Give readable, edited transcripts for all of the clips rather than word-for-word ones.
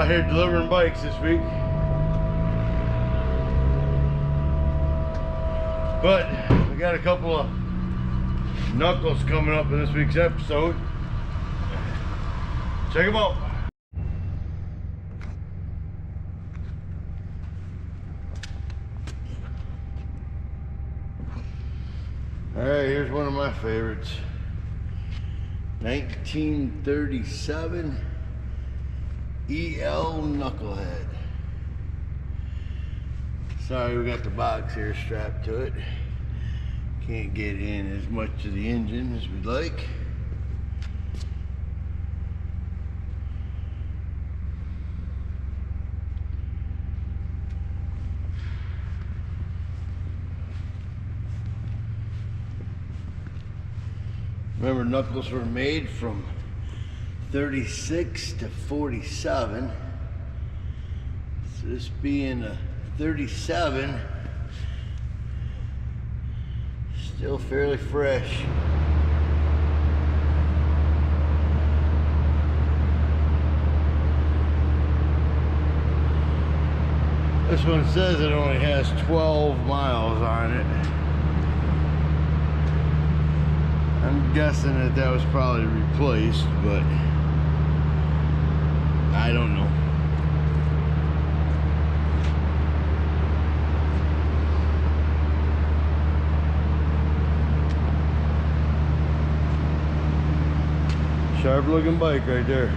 out here delivering bikes this week. But we got a couple of Knuckles coming up in this week's episode. Check them out. Alright, here's one of my favorites. 1937 EL Knucklehead. Sorry, we got the box here strapped to it. Can't get in as much of the engine as we'd like. Remember, Knuckles were made from 36 to 47. So this being a 37, still fairly fresh. This one says it only has 12 miles on it. I'm guessing that was probably replaced, but I don't know. Sharp looking bike right there.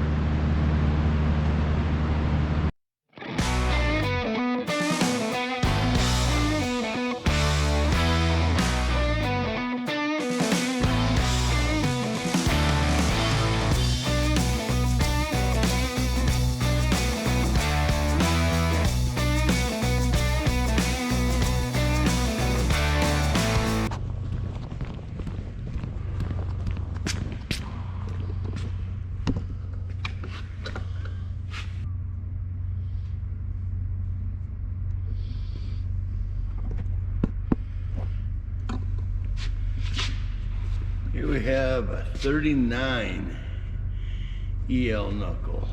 Here we have a 39 EL Knuckle.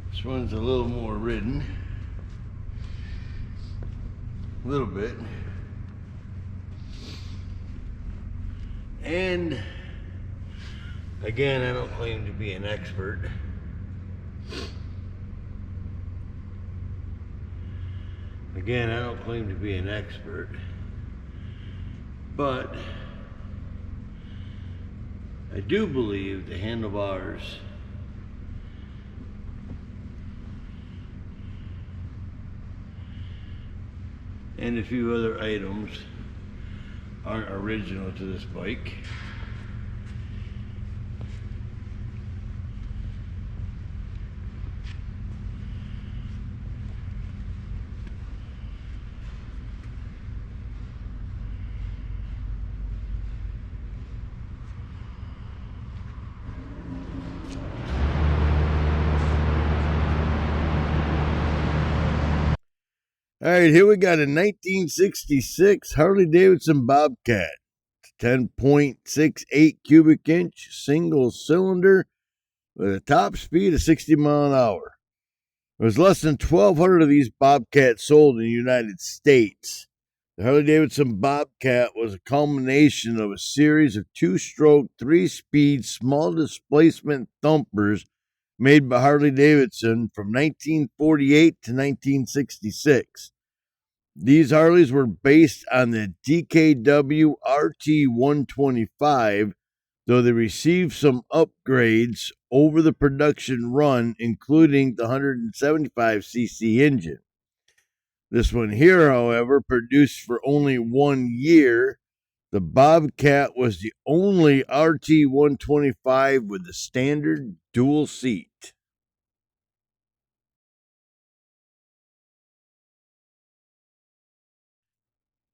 This one's a little more ridden. A little bit. And again, I don't claim to be an expert. Again, I don't claim to be an expert, but I do believe the handlebars and a few other items aren't original to this bike. All right, here we got a 1966 Harley Davidson Bobcat, 10.68 cubic inch, single cylinder with a top speed of 60 miles an hour. There was less than 1,200 of these Bobcats sold in the United States. The Harley Davidson Bobcat was a culmination of a series of two-stroke, three-speed, small displacement thumpers made by Harley Davidson from 1948 to 1966. These Harleys were based on the DKW RT125, though they received some upgrades over the production run, including the 175cc engine. This one here, however, produced for only 1 year. The Bobcat was the only RT125 with the standard dual seat.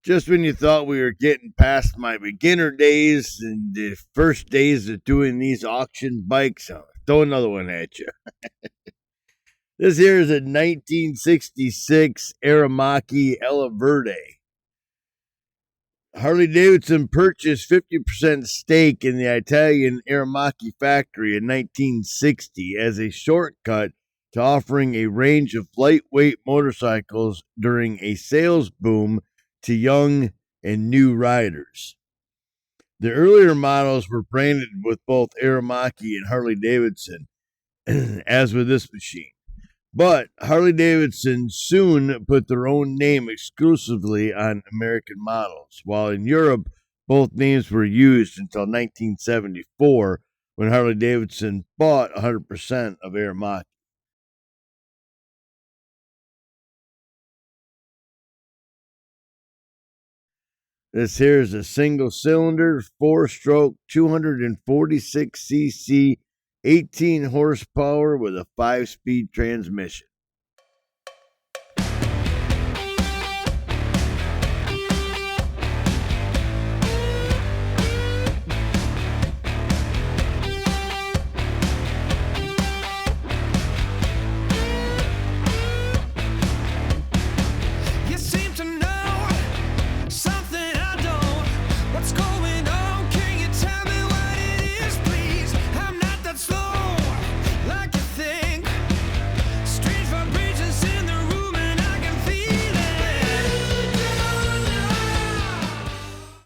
Just when you thought we were getting past my beginner days and the first days of doing these auction bikes, I'll throw another one at you. This here is a 1966 Aermacchi Ella Verde. Harley Davidson purchased 50% stake in the Italian Aermacchi factory in 1960 as a shortcut to offering a range of lightweight motorcycles during a sales boom to young and new riders. The earlier models were branded with both Aermacchi and Harley Davidson, as with this machine. But Harley Davidson soon put their own name exclusively on American models, while in Europe, both names were used until 1974 when Harley Davidson bought 100% of Aermacchi. This here is a single cylinder, 4-stroke, 246cc, 18 horsepower with a 5-speed transmission.